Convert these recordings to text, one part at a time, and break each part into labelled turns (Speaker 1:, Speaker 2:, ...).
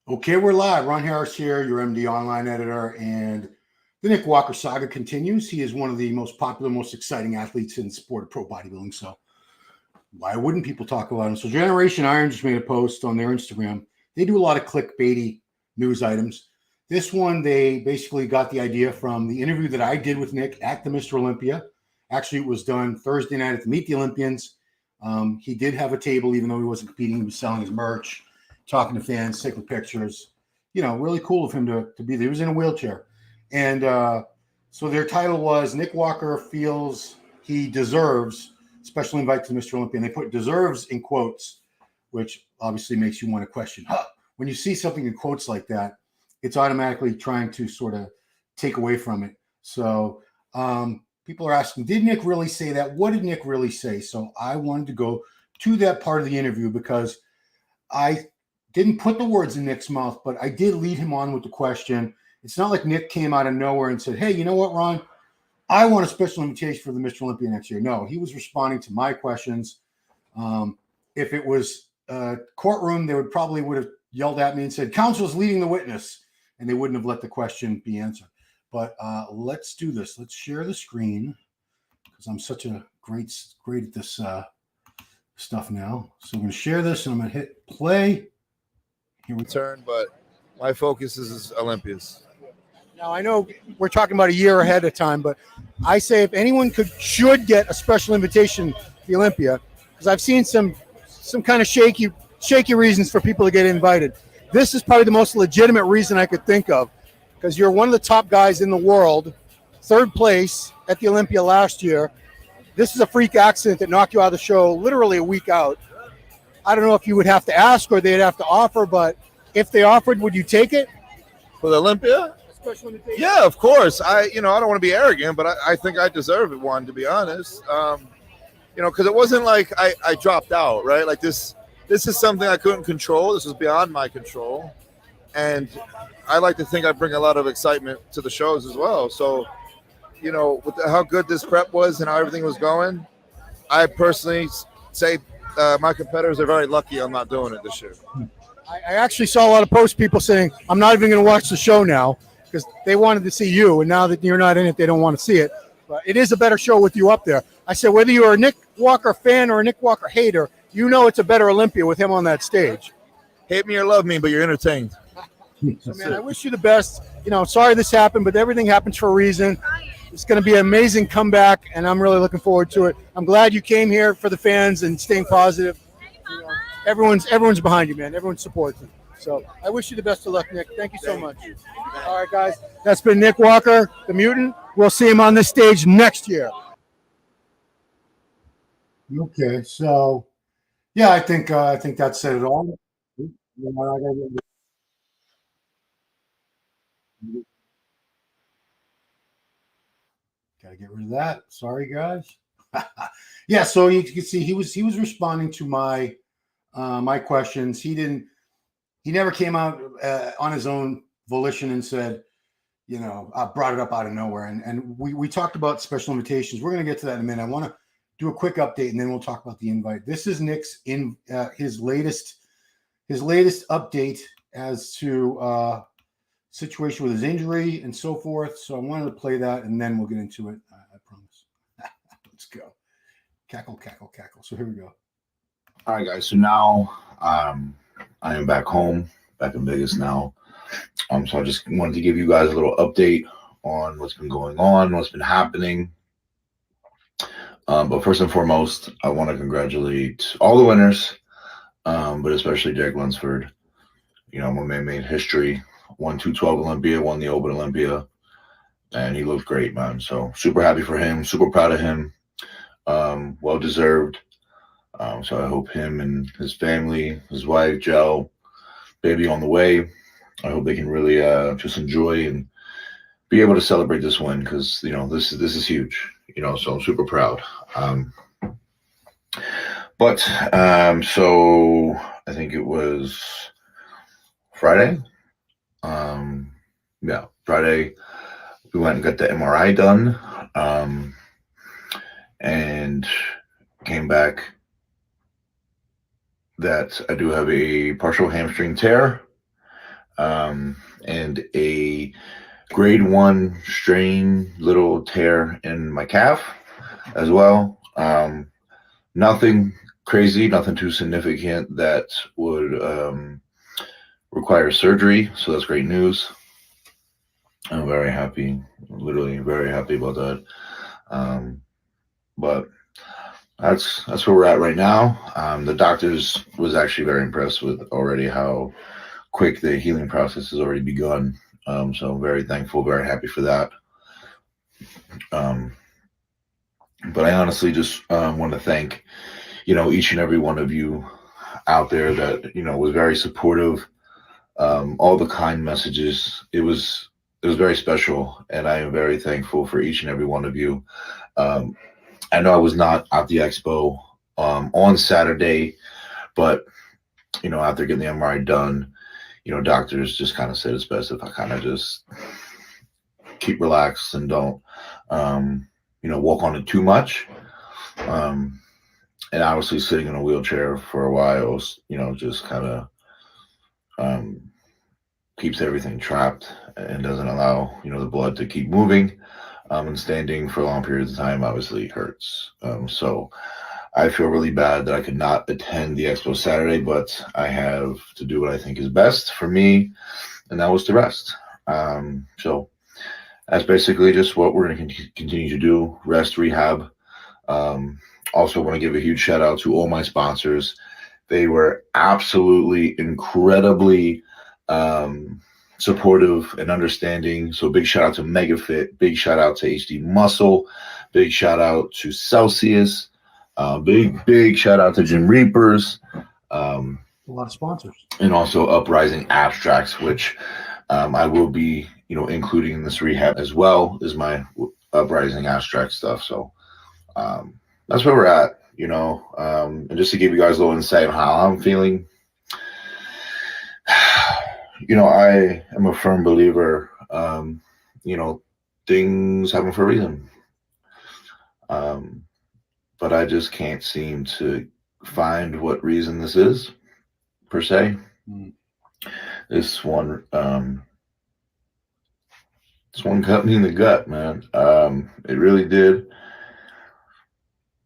Speaker 1: Okay, we're live. Ron Harris here, your MD online editor, and the Nick Walker saga continues. He is one of the most popular, most exciting athletes in the sport of pro bodybuilding. So why wouldn't people talk about him? So Generation Iron just made a post on their Instagram. They do a lot of clickbaity news items. This one, they basically got the idea from the interview that I did with Nick at the Mr. Olympia. Actually, it was done Thursday night at the Meet the Olympians. He did have a table, even though he wasn't competing. He was selling his merch, talking to fans, taking pictures. You know, really cool of him to be there. He was in a wheelchair. And so their title was Nick Walker feels he deserves special invite to Mr. Olympia. And they put deserves in quotes, which obviously makes you want to question. When you see something in quotes like that, it's automatically trying to sort of take away from it. So people are asking, did Nick really say that? What did Nick really say? So I wanted to go to that part of the interview because I didn't put the words in Nick's mouth, but I did lead him on with the question. It's not like Nick came out of nowhere and said, hey, you know what, Ron? I want a special invitation for the Mr. Olympia next year. No, he was responding to my questions. If it was a courtroom, they would have yelled at me and said, counsel's leading the witness, and they wouldn't have let the question be answered. But let's do this. Let's share the screen because I'm such a great at this stuff now. So I'm going to share this, and I'm going to hit play.
Speaker 2: Here we turn, but my focus is Olympias.
Speaker 3: Now, I know we're talking about a year ahead of time, but I say if anyone should get a special invitation to the Olympia, because I've seen some kind of shaky reasons for people to get invited. This is probably the most legitimate reason I could think of, because you're one of the top guys in the world, third place at the Olympia last year. This is a freak accident that knocked you out of the show literally a week out. I don't know if you would have to ask or they'd have to offer, but if they offered, would you take it?
Speaker 2: For the Olympia? Yeah, of course. I don't want to be arrogant, but I think I deserve it, one, to be honest. Because it wasn't like I dropped out, right? Like this is something I couldn't control. This was beyond my control. And I like to think I bring a lot of excitement to the shows as well. So, with how good this prep was and how everything was going, I personally say my competitors are very lucky I'm not doing it this year.
Speaker 3: I actually saw a lot of posts, people saying, I'm not even going to watch the show now because they wanted to see you. And now that you're not in it, they don't want to see it. But it is a better show with you up there. I said, whether you're a Nick Walker fan or a Nick Walker hater, it's a better Olympia with him on that stage.
Speaker 2: Hate me or love me, but you're entertained.
Speaker 3: So, man, I wish you the best. Sorry this happened, but everything happens for a reason. It's going to be an amazing comeback, and I'm really looking forward to it. I'm glad you came here for the fans and staying positive. Everyone's behind you, man. Everyone supports you. So I wish you the best of luck, Nick. Thank you so much. All right, guys. That's been Nick Walker, the Mutant. We'll see him on this stage next year.
Speaker 1: Okay, so yeah, I think that said it all. Gotta get rid of that. Sorry, guys. Yeah, so you can see he was responding to my my questions. He never came out on his own volition and said, I brought it up out of nowhere. And we talked about special invitations. We're going to get to that in a minute. I want to do a quick update, and then we'll talk about the invite. This is Nick's his latest update as to situation with his injury and so forth. So I wanted to play that, and then we'll get into it. I promise. Let's go. Cackle, cackle, cackle. So here we go.
Speaker 4: All right, guys. So now I am back home, back in Vegas now. So I just wanted to give you guys a little update on what's been going on, what's been happening. But first and foremost, I want to congratulate all the winners, but especially Derek Lunsford. My man made history, won 212 Olympia, won the Open Olympia, and he looked great, man. So super happy for him, super proud of him. Well deserved. So I hope him and his family, his wife, Joe, baby on the way, I hope they can really just enjoy and be able to celebrate this win because, this is huge, so I'm super proud. So I think it was Friday. Friday we went and got the MRI done and came back that I do have a partial hamstring tear. and a grade 1 strain, little tear in my calf as well. Nothing crazy, nothing too significant that would require surgery. So that's great news. I'm very happy, literally very happy about that. But that's where we're at right now. The doctors was actually very impressed with already how quick the healing process has already begun. So I'm very thankful, very happy for that. But I honestly just want to thank, each and every one of you out there that, was very supportive. All the kind messages. It was very special, and I am very thankful for each and every one of you. I know I was not at the expo on Saturday, but after getting the MRI done, doctors just kind of said it's best if I kind of just keep relaxed and don't walk on it too much. And obviously sitting in a wheelchair for a while, just kind of keeps everything trapped and doesn't allow the blood to keep moving. And standing for long periods of time obviously hurts. So I feel really bad that I could not attend the expo Saturday, but I have to do what I think is best for me, and that was to rest. So that's basically just what we're going to continue to do: rest, rehab. Also want to give a huge shout out to all my sponsors. They were absolutely incredibly supportive and understanding. So big shout out to MegaFit, big shout out to HD Muscle, big shout out to Celsius, big shout out to Gym Reapers.
Speaker 1: A lot of sponsors.
Speaker 4: And also Uprising Abstracts, which I will be, including in this rehab as well as my Uprising Abstract stuff. So that's where we're at, and just to give you guys a little insight on how I'm feeling. I am a firm believer, things happen for a reason. But I just can't seem to find what reason this is, per se. This one cut me in the gut, man. It really did.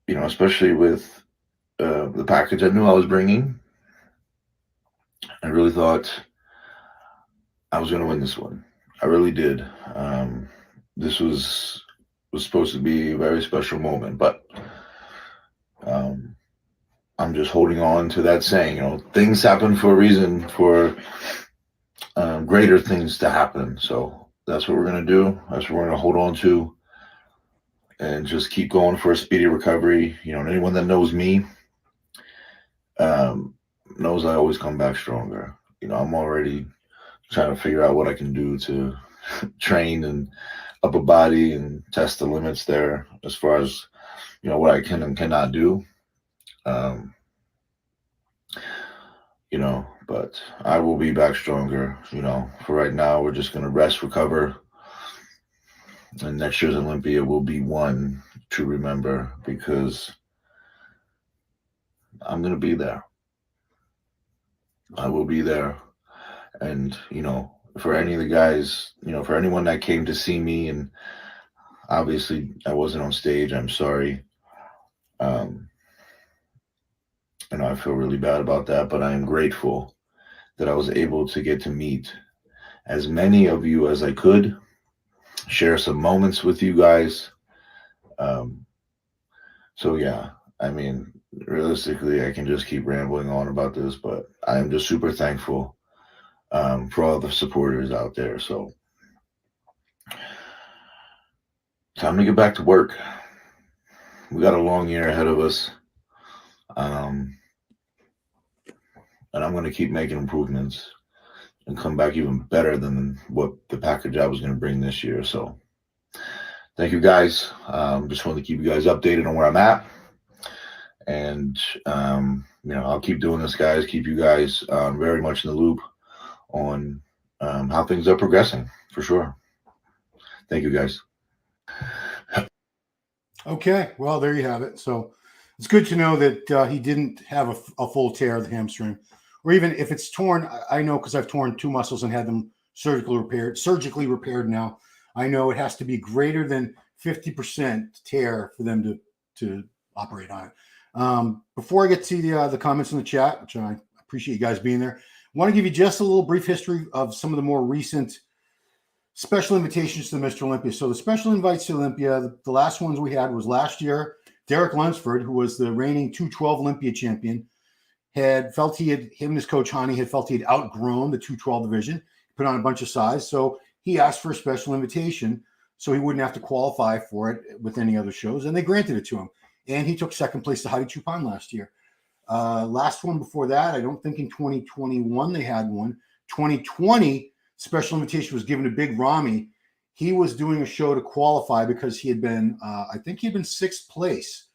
Speaker 4: Especially with the package I knew I was bringing. I really thought I was going to win this one. I really did. This was supposed to be a very special moment, but I'm just holding on to that saying, things happen for a reason, for greater things to happen. So that's what we're going to do. That's what we're going to hold on to and just keep going for a speedy recovery. Anyone that knows me knows I always come back stronger. I'm already trying to figure out what I can do to train and upper body and test the limits there as far as, what I can and cannot do. But I will be back stronger. For right now, we're just going to rest, recover. And next year's Olympia will be one to remember, because I'm going to be there. I will be there. And, for any of the guys, for anyone that came to see me, and obviously I wasn't on stage, I'm sorry. I feel really bad about that, but I am grateful that I was able to get to meet as many of you as I could, share some moments with you guys. So yeah, realistically, I can just keep rambling on about this, but I am just super thankful for all the supporters out there. So time to get back to work. We got a long year ahead of us. And I'm going to keep making improvements and come back even better than what the package I was going to bring this year. So thank you guys. Just wanted to keep you guys updated on where I'm at. And, I'll keep doing this, guys. Keep you guys very much in the loop on how things are progressing, for sure. Thank you, guys.
Speaker 1: Okay, well, there you have it. So it's good to know that he didn't have a full tear of the hamstring. or even if it's torn, I know because I've torn 2 muscles and had them surgically repaired now. I know it has to be greater than 50% tear for them to operate on it. Before I get to the comments in the chat, which I appreciate you guys being there, I want to give you just a little brief history of some of the more recent special invitations to Mr. Olympia. So the special invites to Olympia, the last ones we had was last year. Derek Lunsford, who was the reigning 212 Olympia champion, him and his coach Hani had felt he had outgrown the 212 division, put on a bunch of size. So he asked for a special invitation so he wouldn't have to qualify for it with any other shows. And they granted it to him. And he took second place to Hadi Chupan last year. Last one before that, I don't think in 2021 they had one. 2020 special invitation was given to Big Ramy. He was doing a show to qualify because he had been, I think he had been 6th place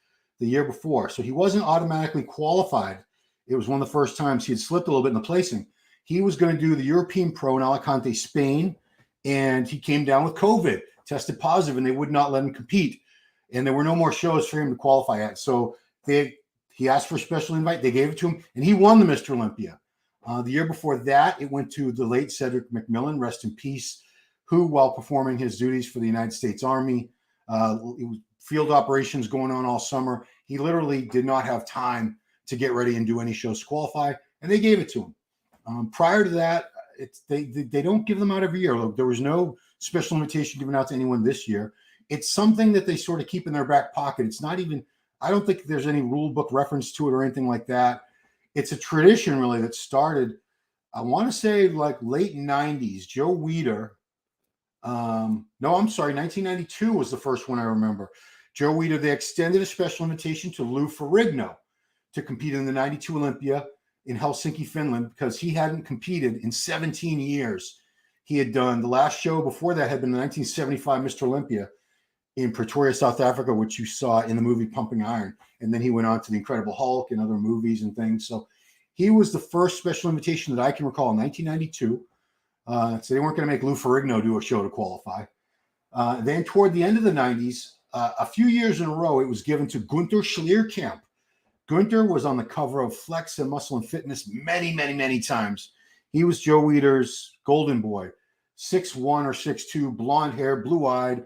Speaker 1: the year before. So he wasn't automatically qualified. It was one of the first times he had slipped a little bit in the placing. He was going to do the European Pro in Alicante, Spain, and he came down with COVID, tested positive, and they would not let him compete. And there were no more shows for him to qualify at. So he asked for a special invite. They gave it to him, and he won the Mr. Olympia. The year before that, it went to the late Cedric McMillan, rest in peace, who, while performing his duties for the United States Army, it was field operations going on all summer. He literally did not have time to get ready and do any shows to qualify, and they gave it to him. Prior to that, they don't give them out every year. Look, there was no special invitation given out to anyone this year. It's something that they sort of keep in their back pocket. It's not even, I don't think there's any rule book reference to it or anything like that. It's a tradition really that started, I want to say like late 90s. Joe Weider, 1992 was the first one I remember. Joe Weider, they extended a special invitation to Lou Ferrigno to compete in the 92 Olympia in Helsinki, Finland, because he hadn't competed in 17 years. He had done, the last show before that had been the 1975 Mr. Olympia in Pretoria, South Africa, which you saw in the movie Pumping Iron. And then he went on to The Incredible Hulk and other movies and things. So he was the first special invitation that I can recall in 1992. So they weren't going to make Lou Ferrigno do a show to qualify. Then toward the end of the 90s, a few years in a row, it was given to Gunther Schlierkamp. Gunther was on the cover of Flex and Muscle and Fitness many, many, many times. He was Joe Weider's golden boy, 6'1" or 6'2", blonde hair, blue-eyed,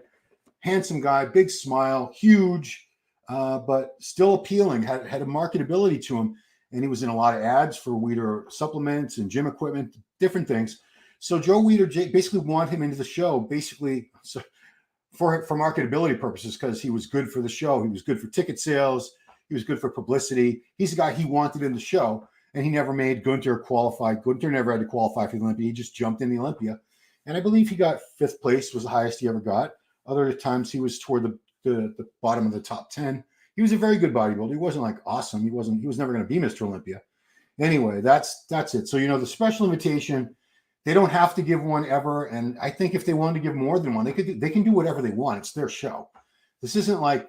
Speaker 1: handsome guy, big smile, huge, but still appealing, had a marketability to him. And he was in a lot of ads for Weider supplements and gym equipment, different things. So Joe Weider basically wanted him into the show, basically for marketability purposes, because he was good for the show. He was good for ticket sales. He was good for publicity. He's the guy he wanted in the show, and he never made Gunther qualify. Gunther never had to qualify for the Olympia. He just jumped in the Olympia. And I believe he got 5th place, was the highest he ever got. Other times he was toward the bottom of the top 10. He was a very good bodybuilder. He wasn't like awesome. He was never going to be Mr. Olympia. Anyway, that's it. So, the special invitation, they don't have to give one ever. And I think if they wanted to give more than one, they can do whatever they want. It's their show. This isn't like,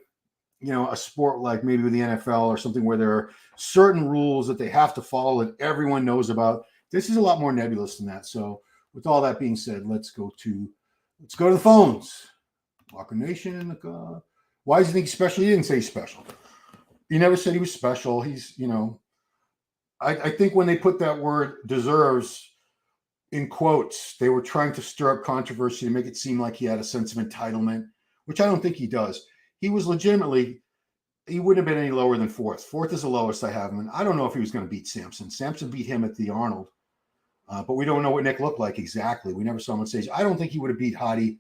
Speaker 1: a sport like maybe with the NFL or something where there are certain rules that they have to follow that everyone knows about. This is a lot more nebulous than that. So with all that being said, let's go to the phones. Walker Nation. Why does he think he's special? He didn't say he's special. He never said he was special. He's, I think when they put that word deserves in quotes, they were trying to stir up controversy to make it seem like he had a sense of entitlement, which I don't think he does. He was legitimately, he wouldn't have been any lower than 4th. 4th is the lowest I have him. And I don't know if he was going to beat Samson. Samson beat him at the Arnold. But we don't know what Nick looked like exactly. We never saw him on stage. I don't think he would have beat Hadi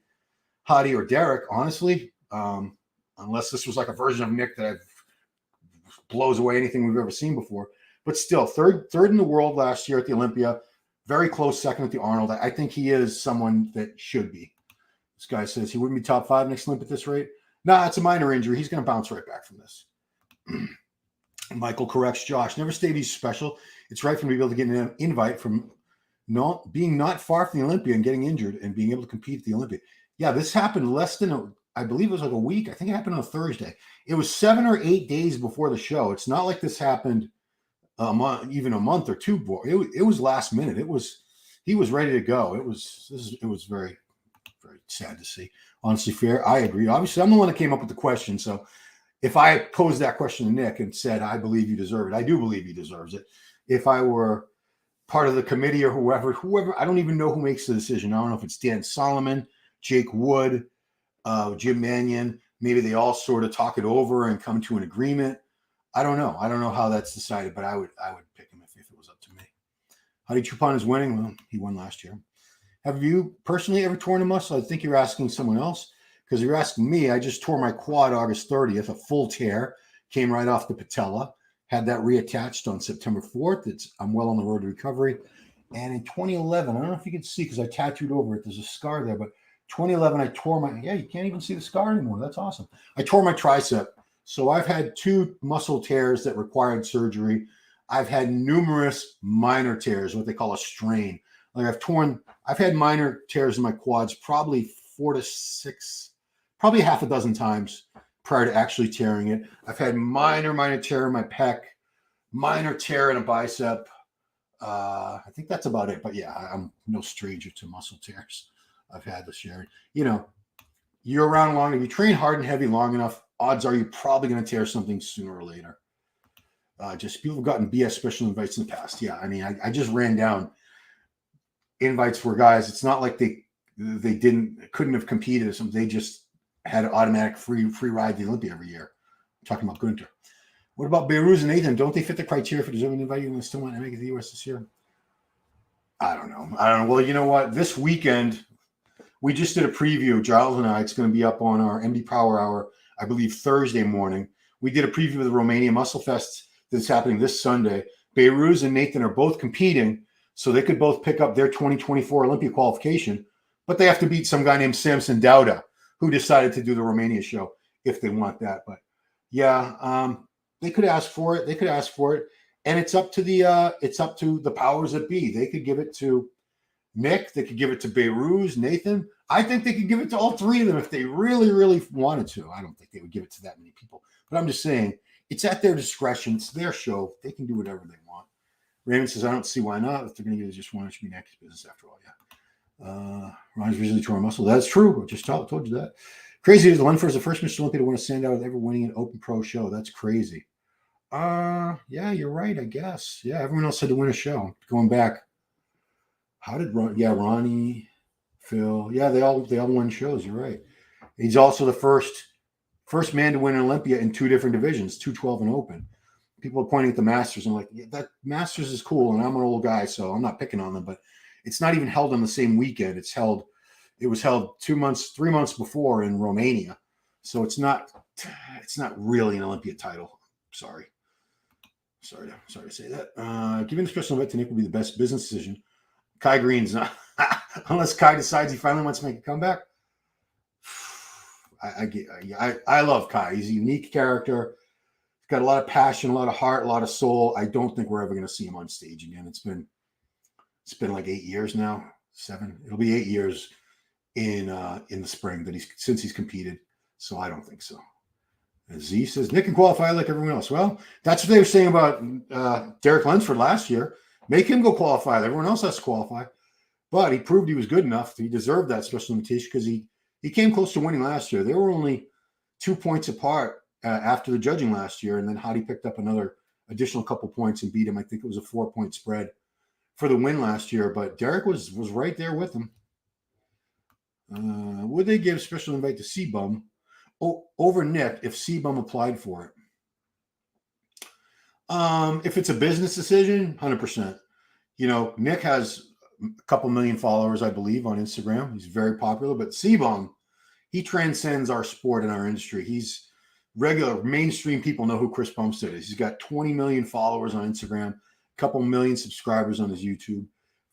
Speaker 1: or Derek, honestly, unless this was like a version of Nick that blows away anything we've ever seen before. But still, third in the world last year at the Olympia, very close second at the Arnold. I think he is someone that should be. This guy says he wouldn't be top 5 next Olymp at this rate. Nah, it's a minor injury. He's going to bounce right back from this. Michael corrects Josh. Never stated he's special. It's right for him to be able to get an invite from being not far from the Olympia and getting injured and being able to compete at the Olympia. Yeah, this happened less than, I believe it was like a week. I think it happened on a Thursday. It was 7 or 8 days before the show. It's not like this happened even a month or two before. It was last minute. He was ready to go. It was very, very sad to see. Honestly, fair. I agree. Obviously, I'm the one that came up with the question. So if I posed that question to Nick and said, I believe you deserve it, I do believe he deserves it. If I were part of the committee or whoever, I don't even know who makes the decision. I don't know if it's Dan Solomon, Jake Wood, Jim Mannion. Maybe they all sort of talk it over and come to an agreement. I don't know. I don't know how that's decided, but I would pick him if it was up to me. Hadi Chupon is winning. Well, he won last year. Have you personally ever torn a muscle? I think you're asking someone else, because you're asking me. I just tore my quad August 30th, a full tear, came right off the patella, had that reattached on September 4th. I'm well on the road to recovery. And in 2011, I don't know if you can see because I tattooed over it. There's a scar there, but 2011, I tore you can't even see the scar anymore. That's awesome. I tore my tricep. So I've had 2 muscle tears that required surgery. I've had numerous minor tears, what they call a strain. Like I've had minor tears in my quads probably 4 to 6, probably half a dozen times prior to actually tearing it. I've had minor tear in my pec, minor tear in a bicep. I think that's about it. But yeah, I'm no stranger to muscle tears. I've had this year. You're around long. If you train hard and heavy long enough, odds are you're probably going to tear something sooner or later. Just people have gotten BS special invites in the past. Yeah, I mean, I just ran down invites for guys. It's not like they couldn't have competed or something. They just had an automatic free ride to the Olympia every year. I'm talking about Gunter. What about Beirut and Nathan? Don't they fit the criteria for deserving invite? You still want to make it to the U.S. this year? I don't know. Well, you know what? This weekend, we just did a preview. Giles and I. It's going to be up on our MD Power Hour, I believe, Thursday morning. We did a preview of the Romania Muscle Fest that's happening this Sunday. Beirut and Nathan are both competing, so they could both pick up their 2024 Olympia qualification, but they have to beat some guy named Samson Dauda, who decided to do the Romania show if they want that. But yeah, they could ask for it. And it's up to the powers that be. They could give it to Nick. They could give it to Beirut, Nathan. I think they could give it to all 3 of them if they really, really wanted to. I don't think they would give it to that many people. But I'm just saying, it's at their discretion. It's their show. They can do whatever they want. Raymond says, I don't see why not. If they're going to give it just one, it should be next business after all. Yeah. Ron's recently torn muscle. That's true. I just told you that. Crazy is the Lunfer is the first Mr. Olympia to win a standout of ever winning an open pro show. That's crazy. Yeah, you're right, I guess. Yeah, everyone else had to win a show. Going back. How did Ronnie, Phil? Yeah, they all won shows. You're right. He's also the first man to win an Olympia in 2 different divisions, 212 and open. People are pointing at the Masters and like, yeah, that Masters is cool, and I'm an old guy, so I'm not picking on them, but it's not even held on the same weekend. It was held 3 months before in Romania. So it's not really an Olympia title. Sorry to say that. Giving a special invite to Nick would be the best business decision. Kai Green's not, unless Kai decides he finally wants to make a comeback. I love Kai. He's a unique character. He's got a lot of passion, a lot of heart, a lot of soul. I don't think we're ever going to see him on stage again. It's been like 8 years now, 7. It'll be 8 years in the spring since he's competed. So I don't think so. And Z says Nick can qualify like everyone else. Well, that's what they were saying about Derek Lunsford last year. Make him go qualify. Everyone else has to qualify. But he proved he was good enough. He deserved that special invitation because he came close to winning last year. They were only 2 points apart after the judging last year. And then Hadi picked up another additional couple points and beat him. I think it was a 4-point spread for the win last year. But Derek was right there with him. Would they give special invite to C-Bum over Nick if C-Bum applied for it? If it's a business decision, 100%. Nick has a couple million followers, I believe, on Instagram. He's very popular, but C-Bum, he transcends our sport and our industry. He's regular mainstream people know who Chris Bumstead is. He's got 20 million followers on Instagram, a couple million subscribers on his YouTube.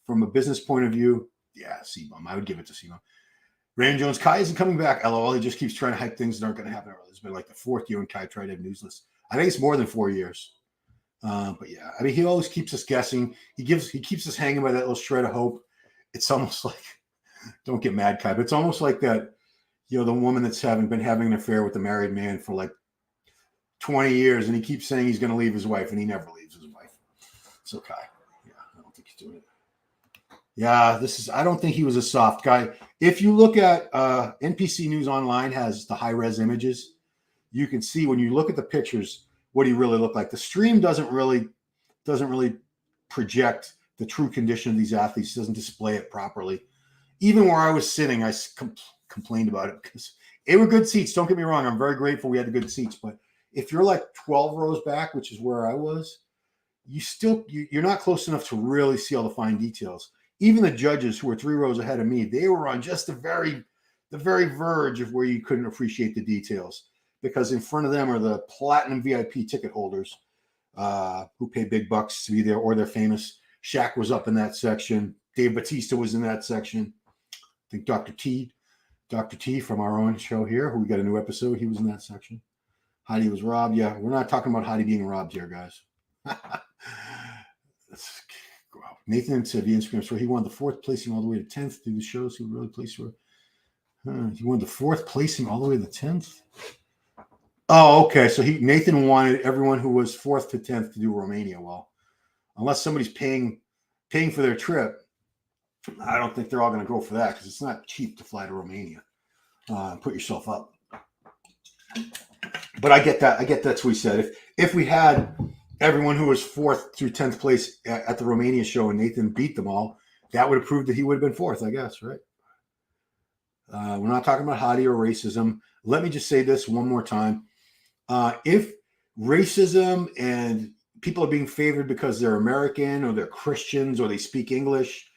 Speaker 1: From a business point of view, yeah, C-Bum. I would give it to C-Bum. Raymond Jones, Kai isn't coming back. LOL, he just keeps trying to hype things that aren't going to happen. It's been like the 4th year when Kai tried to have news lists. I think it's more than 4 years. But yeah, I mean, he always keeps us guessing. He keeps us hanging by that little shred of hope. It's almost like, don't get mad, Kai, but it's almost like that, the woman that's been having an affair with the married man for like 20 years, and he keeps saying he's going to leave his wife, and he never leaves his wife. So Kai, yeah, I don't think he's doing it. Yeah, I don't think he was a soft guy. If you look at NPC News Online has the high-res images, you can see when you look at the pictures what he really looked like. The stream doesn't really project the true condition of these athletes, doesn't display it properly. Even where I was sitting, I complained about it because they were good seats. Don't get me wrong. I'm very grateful we had the good seats. But if you're like 12 rows back, which is where I was, you're not close enough to really see all the fine details. Even the judges who were 3 rows ahead of me, they were on just the very verge of where you couldn't appreciate the details, because in front of them are the platinum VIP ticket holders who pay big bucks to be there, or they're famous. Shaq was up in that section. Dave Bautista was in that section. I think Dr. T from our own show here, who we got a new episode, he was in that section. Heidi was robbed. Yeah, we're not talking about Heidi being robbed here, guys. Nathan said the Instagram story. He won the 4th placing all the way to 10th through the shows. He really placed for. He won the 4th placing all the way to the 10th. Oh, okay. So Nathan wanted everyone who was 4th to 10th to do Romania. Well, unless somebody's paying for their trip, I don't think they're all going to go for that, because it's not cheap to fly to Romania and put yourself up. But I get that. That's what he said. If we had everyone who was 4th through 10th place at the Romania show and Nathan beat them all, that would have proved that he would have been 4th, I guess, right? We're not talking about Hadi or racism. Let me just say this one more time. If racism and people are being favored because they're American or they're Christians or they speak English,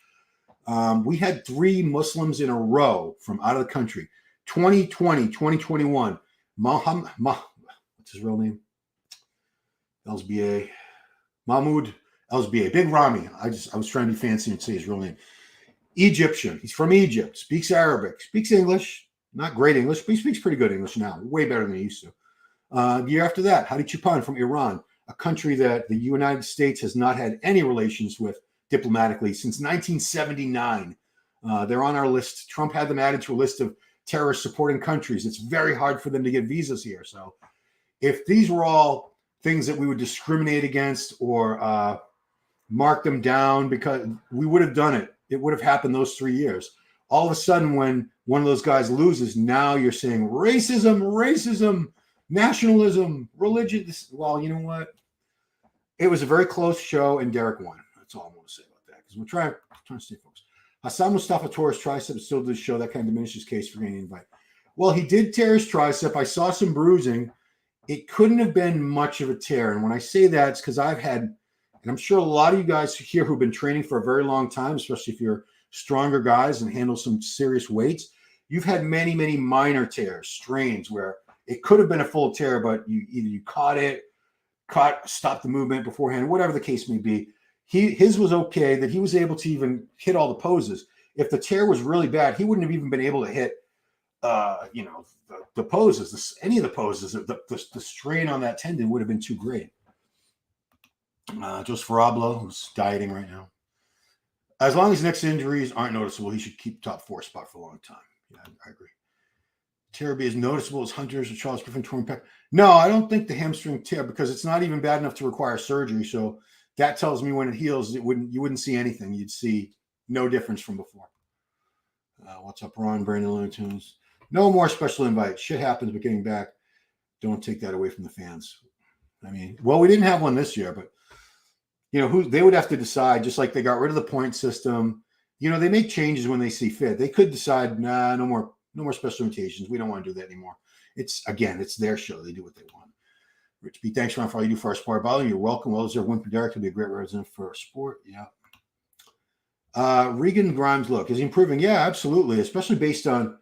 Speaker 1: we had 3 Muslims in a row from out of the country. 2020, 2021, what's his real name? LSBA, Mahmoud LSBA, Big Rami. I was trying to be fancy and say his real name. Egyptian. He's from Egypt, speaks Arabic, speaks English, not great English, but he speaks pretty good English now, way better than he used to. The year after that, Hadi Chupan from Iran, a country that the United States has not had any relations with diplomatically since 1979. They're on our list. Trump had them added to a list of terrorist supporting countries. It's very hard for them to get visas here. So if these were all things that we would discriminate against or mark them down, because we would have done it. It would have happened those 3 years. All of a sudden, when one of those guys loses, now you're saying racism, nationalism, religion. Well, you know what? It was a very close show, and Derek won. That's all I'm going to say about that, because we're trying to stay focused. Hassan Mustafa tore his tricep, still did the show. That kind of diminishes his case for getting an invite. Well, he did tear his tricep. I saw some bruising. It couldn't have been much of a tear. And when I say that, it's because I've had, and I'm sure a lot of you guys here who've been training for a very long time, especially if you're stronger guys and handle some serious weights, you've had many, many minor tears, strains, where it could have been a full tear, but you stopped the movement beforehand, whatever the case may be. His was okay, that he was able to even hit all the poses. If the tear was really bad, he wouldn't have even been able to hit, the poses, any of the poses. The strain on that tendon would have been too great. Just Farablo, who's dieting right now. As long as Nick's injuries aren't noticeable, he should keep top 4 spot for a long time. Yeah, I agree. Tear be as noticeable as Hunter's or Charles Griffin torn pec. No, I don't think the hamstring tear, because it's not even bad enough to require surgery. So that tells me when it heals, you wouldn't see anything. You'd see no difference from before. What's up, Ron? Brandon Looney-Tunes. No more special invites. Shit happens, but getting back, don't take that away from the fans. I mean, well, we didn't have one this year, but they would have to decide, just like they got rid of the point system. They make changes when they see fit. They could decide, nah, no more special invitations. We don't want to do that anymore. It's their show. They do what they want. Rich B, thanks, Ron, for all you do for our sport. Bother, you're welcome. Well deserved win for Derek to be a great representative for our sport. Yeah. Regan Grimes, look, is he improving? Yeah, absolutely. Especially based on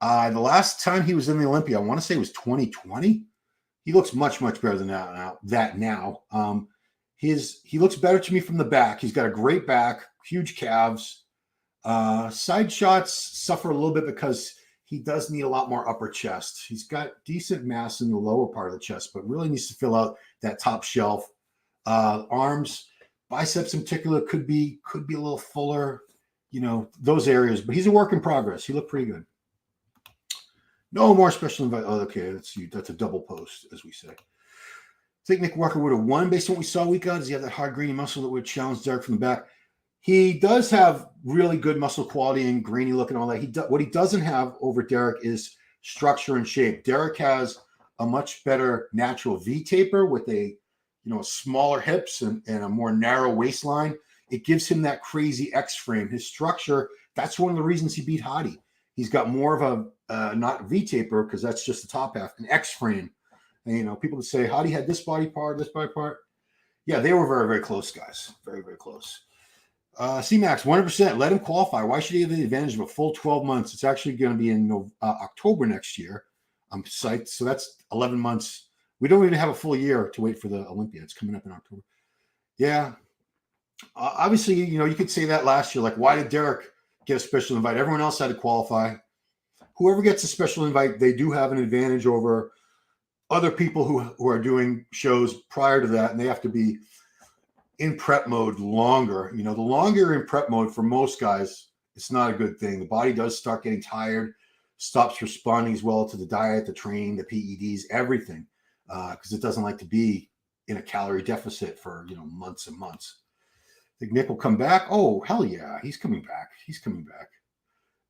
Speaker 1: the last time he was in the Olympia, I want to say it was 2020. He looks much, much better than that now. He looks better to me from the back. He's got a great back, huge calves. Side shots suffer a little bit because he does need a lot more upper chest. He's got decent mass in the lower part of the chest, but really needs to fill out that top shelf. Arms, biceps in particular could be a little fuller, those areas. But he's a work in progress. He looked pretty good. No more special invite. Oh, okay, that's a double post, as we say. I think Nick Walker would have won based on what we saw week on. Does he have that hard, grainy muscle that would challenge Derek from the back? He does have really good muscle quality and grainy look and all that. What he doesn't have over Derek is structure and shape. Derek has a much better natural V taper with a smaller hips and a more narrow waistline. It gives him that crazy X frame. His structure, that's one of the reasons he beat Hadi. He's got more of a, not V taper, because that's just the top half, an X frame. And, you know, people would say, Hadi had this body part, this body part. Yeah, they were very, very close, guys. Very, very close. C-Max, 100%. Let him qualify. Why should he have the advantage of a full 12 months? It's actually going to be in October next year. I'm psyched. So that's 11 months. We don't even have a full year to wait for the Olympia. It's coming up in October. Yeah. Obviously, you know, you could say that last year. Like, why did Derek get a special invite? Everyone else had to qualify. Whoever gets a special invite, they do have an advantage over other people who are doing shows prior to that, and they have to be in prep mode longer. You know, the longer you're in prep mode for most guys, it's not a good thing. The body does start getting tired, stops responding as well to the diet, the training, the PEDs, everything, because it doesn't like to be in a calorie deficit for, you know, months and months. I think Nick will come back. Oh, hell yeah, he's coming back. He's coming back.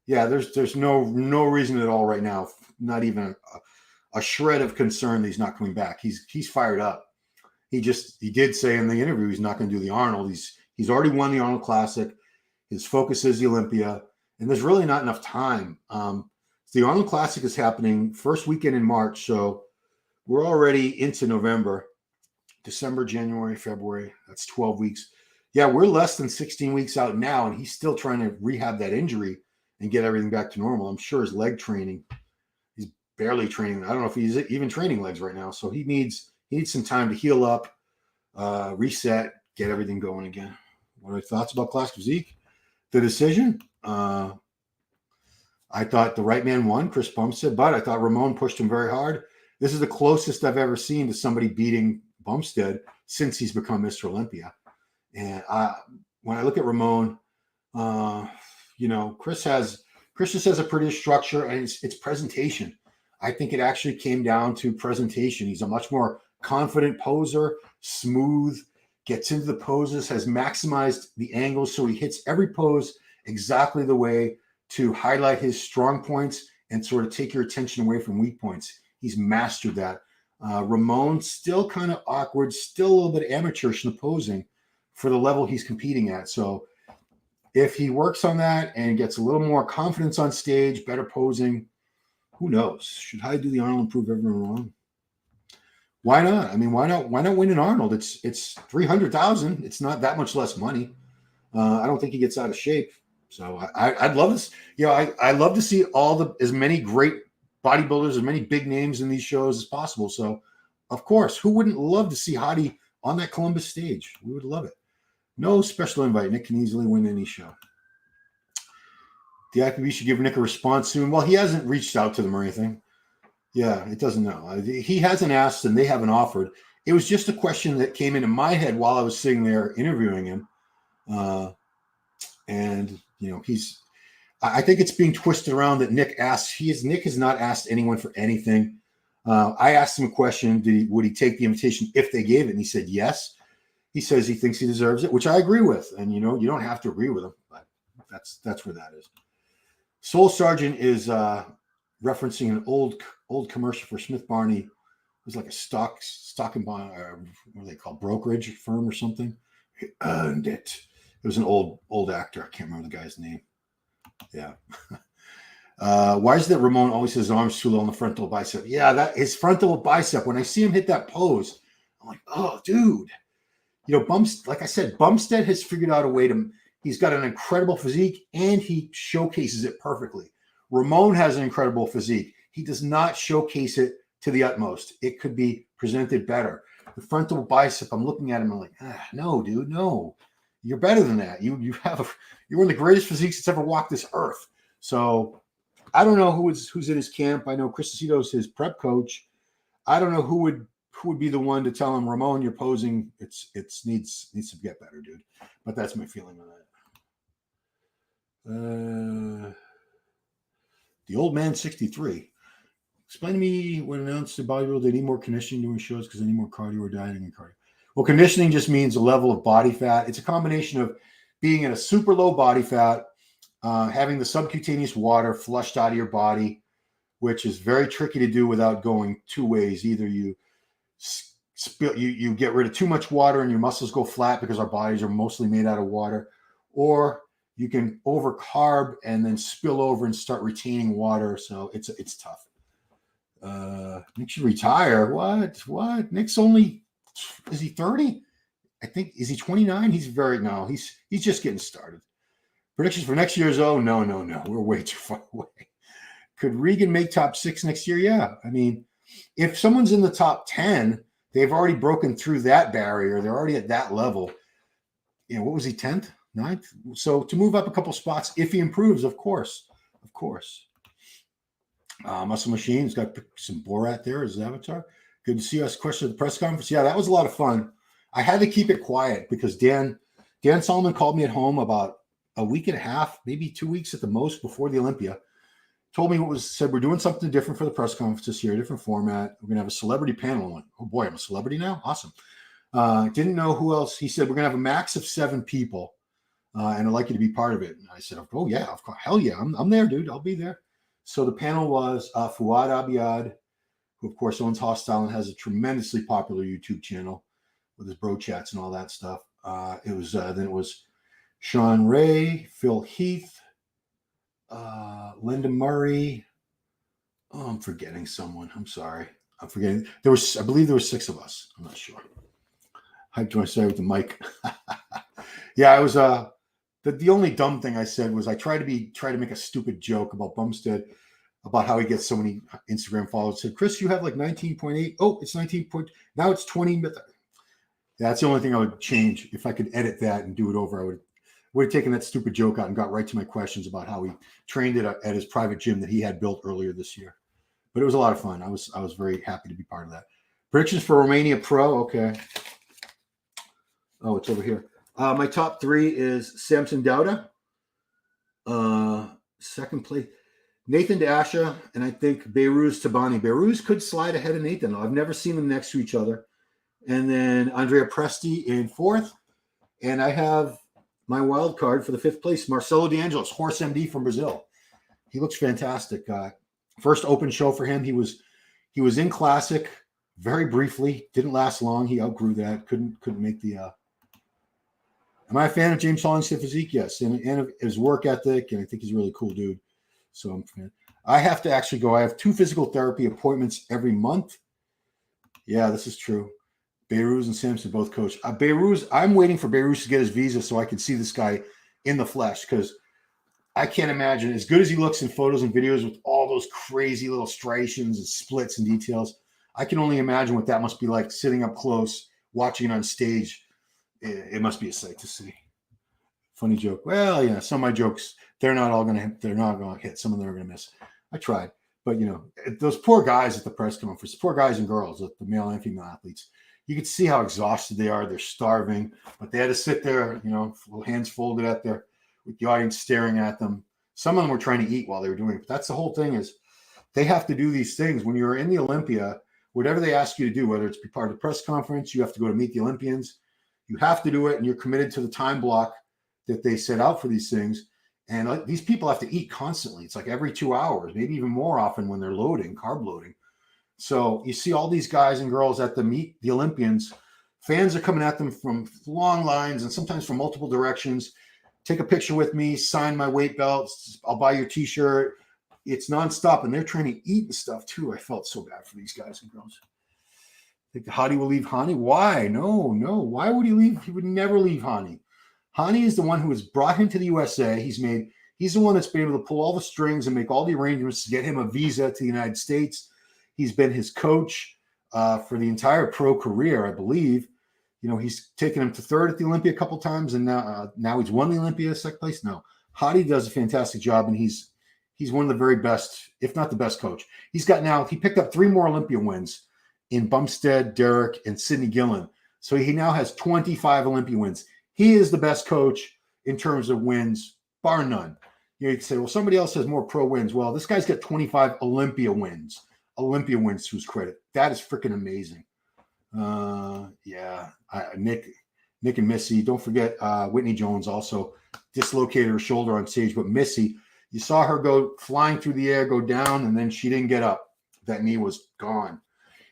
Speaker 1: Yeah, there's no reason at all right now, not even a shred of concern that he's not coming back. He's fired up. He did say in the interview he's not going to do the Arnold. He's already won the Arnold Classic. His focus is the Olympia, and there's really not enough time. The Arnold Classic is happening first weekend in March, so we're already into November, December, January, February. That's 12 weeks. Yeah, we're less than 16 weeks out now, and he's still trying to rehab that injury and get everything back to normal. I'm sure his leg training, he's barely training. I don't know if he's even training legs right now, so he needs some time to heal up, reset, get everything going again. What are your thoughts about Classic Physique? The decision? I thought the right man won, Chris Bumstead, but I thought Ramon pushed him very hard. This is the closest I've ever seen to somebody beating Bumstead since he's become Mr. Olympia. And when I look at Ramon, you know, Chris just has a pretty structure, and it's presentation. I think it actually came down to presentation. He's a much more confident poser, smooth, gets into the poses, has maximized the angles, so he hits every pose exactly the way to highlight his strong points and sort of take your attention away from weak points. He's mastered that. Ramon, still kind of awkward, still a little bit amateurish in the posing for the level he's competing at. So if he works on that and gets a little more confidence on stage, better posing, who knows? Should I do the Arnold and prove everyone wrong? Why not? I mean, why not win an Arnold? It's $300,000. It's not that much less money. I don't think he gets out of shape. So I'd love this. You know, I love to see as many great bodybuilders, as many big names in these shows as possible. So, of course, who wouldn't love to see Hadi on that Columbus stage? We would love it. No special invite. Nick can easily win any show. The IPB should give Nick a response soon. Well, he hasn't reached out to them or anything. Yeah, it doesn't know. He hasn't asked and they haven't offered. It was just a question that came into my head while I was sitting there interviewing him. And, you know, I think it's being twisted around that Nick asks. Nick has not asked anyone for anything. I asked him a question. Would he take the invitation if they gave it? And he said yes. He says he thinks he deserves it, which I agree with. And, you know, you don't have to agree with him, but that's where that is. Soul Sergeant is referencing an old commercial for Smith Barney. It was like a stock and bond, what are they called, brokerage firm or something. He earned it. It was an old actor. I can't remember the guy's name. Yeah. Why is it that Ramon always has his arms too low on the frontal bicep? Yeah, that his frontal bicep. When I see him hit that pose, I'm like, oh, dude. You know, like I said, Bumstead has figured out a way to. He's got an incredible physique, and he showcases it perfectly. Ramon has an incredible physique. He does not showcase it to the utmost. It could be presented better. The frontal bicep, I'm looking at him, I'm like, no, dude, no. You're better than that. You're one of the greatest physiques that's ever walked this earth. So I don't know who's in his camp. I know Chris Aceto's his prep coach. I don't know who would be the one to tell him, Ramon, you're posing. It needs to get better, dude. But that's my feeling on that. The old man 63. Explain to me when announced to bodybuilder they need more conditioning doing shows because they need more cardio or dieting and cardio. Well, conditioning just means a level of body fat. It's a combination of being in a super low body fat, having the subcutaneous water flushed out of your body, which is very tricky to do without going two ways. Either you you get rid of too much water and your muscles go flat because our bodies are mostly made out of water, or you can overcarb and then spill over and start retaining water. So it's tough. Nick should retire. What? Nick's only, is he 30? I think, is he 29? He's just getting started. Predictions for next year is, no. We're way too far away. Could Regan make top 6 next year? Yeah. I mean, if someone's in the top 10, they've already broken through that barrier. They're already at that level. What was he, 10th, 9th? So to move up a couple spots, if he improves, of course. Muscle Machine's got some Borat there as his avatar. Good to see us. Question at the press conference. Yeah, that was a lot of fun. I had to keep it quiet because Dan Solomon called me at home about a week and a half, maybe 2 weeks at the most before the Olympia. Told me said we're doing something different for the press conference this year, different format. We're gonna have a celebrity panel. Like, oh boy, I'm a celebrity now. Awesome. Didn't know who else. He said we're gonna have a max of 7 people, and I'd like you to be part of it. And I said, oh yeah, of course, hell yeah, I'm there, dude. I'll be there. So the panel was Fouad Abiad, who of course owns Hostile and has a tremendously popular YouTube channel with his bro chats and all that stuff. It was Sean Ray, Phil Heath, Linda Murray. Oh, I'm forgetting someone. I'm sorry. I'm forgetting. I believe there were 6 of us. I'm not sure. Hype joint started with the mic. Yeah, I was the only dumb thing I said was I tried to make a stupid joke about Bumstead, about how he gets so many Instagram followers. I said, Chris, you have like 19.8. Oh, it's 19. Now it's 20. That's the only thing I would change. If I could edit that and do it over, I would have taken that stupid joke out and got right to my questions about how he trained at his private gym that he had built earlier this year. But it was a lot of fun. I was very happy to be part of that. Predictions for Romania Pro. Okay. Oh, it's over here. My top 3 is Samson Dauda. Second place, Nathan Dasha, and I think Behruz Tabani. Behruz could slide ahead of Nathan. I've never seen them next to each other. And then Andrea Presti in 4th. And I have my wild card for the 5th place, Marcelo De Angelis, Horse MD from Brazil. He looks fantastic. First open show for him. He was in Classic very briefly. Didn't last long. He outgrew that. Couldn't make the. Am I a fan of James Holling's physique? Yes, and of his work ethic, and I think he's a really cool dude. So I'm a fan. I have to actually go. I have 2 physical therapy appointments every month. Yeah, this is true. Behruz and Samson both coach. Behruz, I'm waiting for Behruz to get his visa so I can see this guy in the flesh, because I can't imagine, as good as he looks in photos and videos with all those crazy little striations and splits and details, I can only imagine what that must be like sitting up close, watching it on stage. It must be a sight to see. Funny joke. Well, yeah, some of my jokes, they're not going to hit. Some of them are going to miss. I tried. But, those poor guys at the press conference, poor guys and girls, the male and female athletes, you could see how exhausted they are. They're starving, but they had to sit there, hands folded with the audience staring at them. Some of them were trying to eat while they were doing it. But that's the whole thing, is they have to do these things. When you're in the Olympia, whatever they ask you to do, whether it's be part of the press conference, you have to go to meet the Olympians, you have to do it, and you're committed to the time block that they set out for these things. And these people have to eat constantly. It's like every 2 hours, maybe even more often when they're carb loading. So you see all these guys and girls at the meet the Olympians. Fans are coming at them from long lines and sometimes from multiple directions. Take a picture with me, sign my weight belts, I'll buy your T-shirt. It's nonstop, and they're trying to eat and stuff too. I felt so bad for these guys and girls. Think Hadi will leave Hani? Why? No. Why would he leave? He would never leave Hani. Hani is the one who has brought him to the USA. He's the one that's been able to pull all the strings and make all the arrangements to get him a visa to the United States. He's been his coach for the entire pro career, I believe. He's taken him to 3rd at the Olympia a couple times, and now he's won the Olympia 2nd place. No, Hadi does a fantastic job, and he's one of the very best, if not the best coach. He picked up 3 more Olympia wins in Bumstead, Derek, and Sidney Gillen. So he now has 25 Olympia wins. He is the best coach in terms of wins, bar none. You can say, well, somebody else has more pro wins. Well, this guy's got 25 Olympia wins to his credit. That is freaking amazing. Nick and Missy. Don't forget Whitney Jones also dislocated her shoulder on stage. But Missy, you saw her go flying through the air, go down, and then she didn't get up. That knee was gone.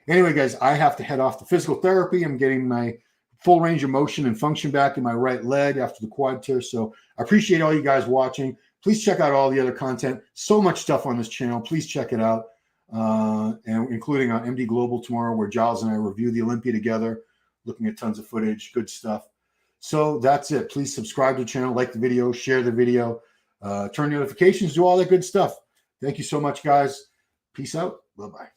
Speaker 1: Anyway, guys, I have to head off to physical therapy. I'm getting my full range of motion and function back in my right leg after the quad tear. So I appreciate all you guys watching. Please check out all the other content. So much stuff on this channel. Please check it out, and including on MD Global tomorrow, where Giles and I review the Olympia together, looking at tons of footage, good stuff. So that's it. Please subscribe to the channel, like the video, share the video, turn notifications, do all that good stuff. Thank you so much, guys. Peace out. Bye-bye.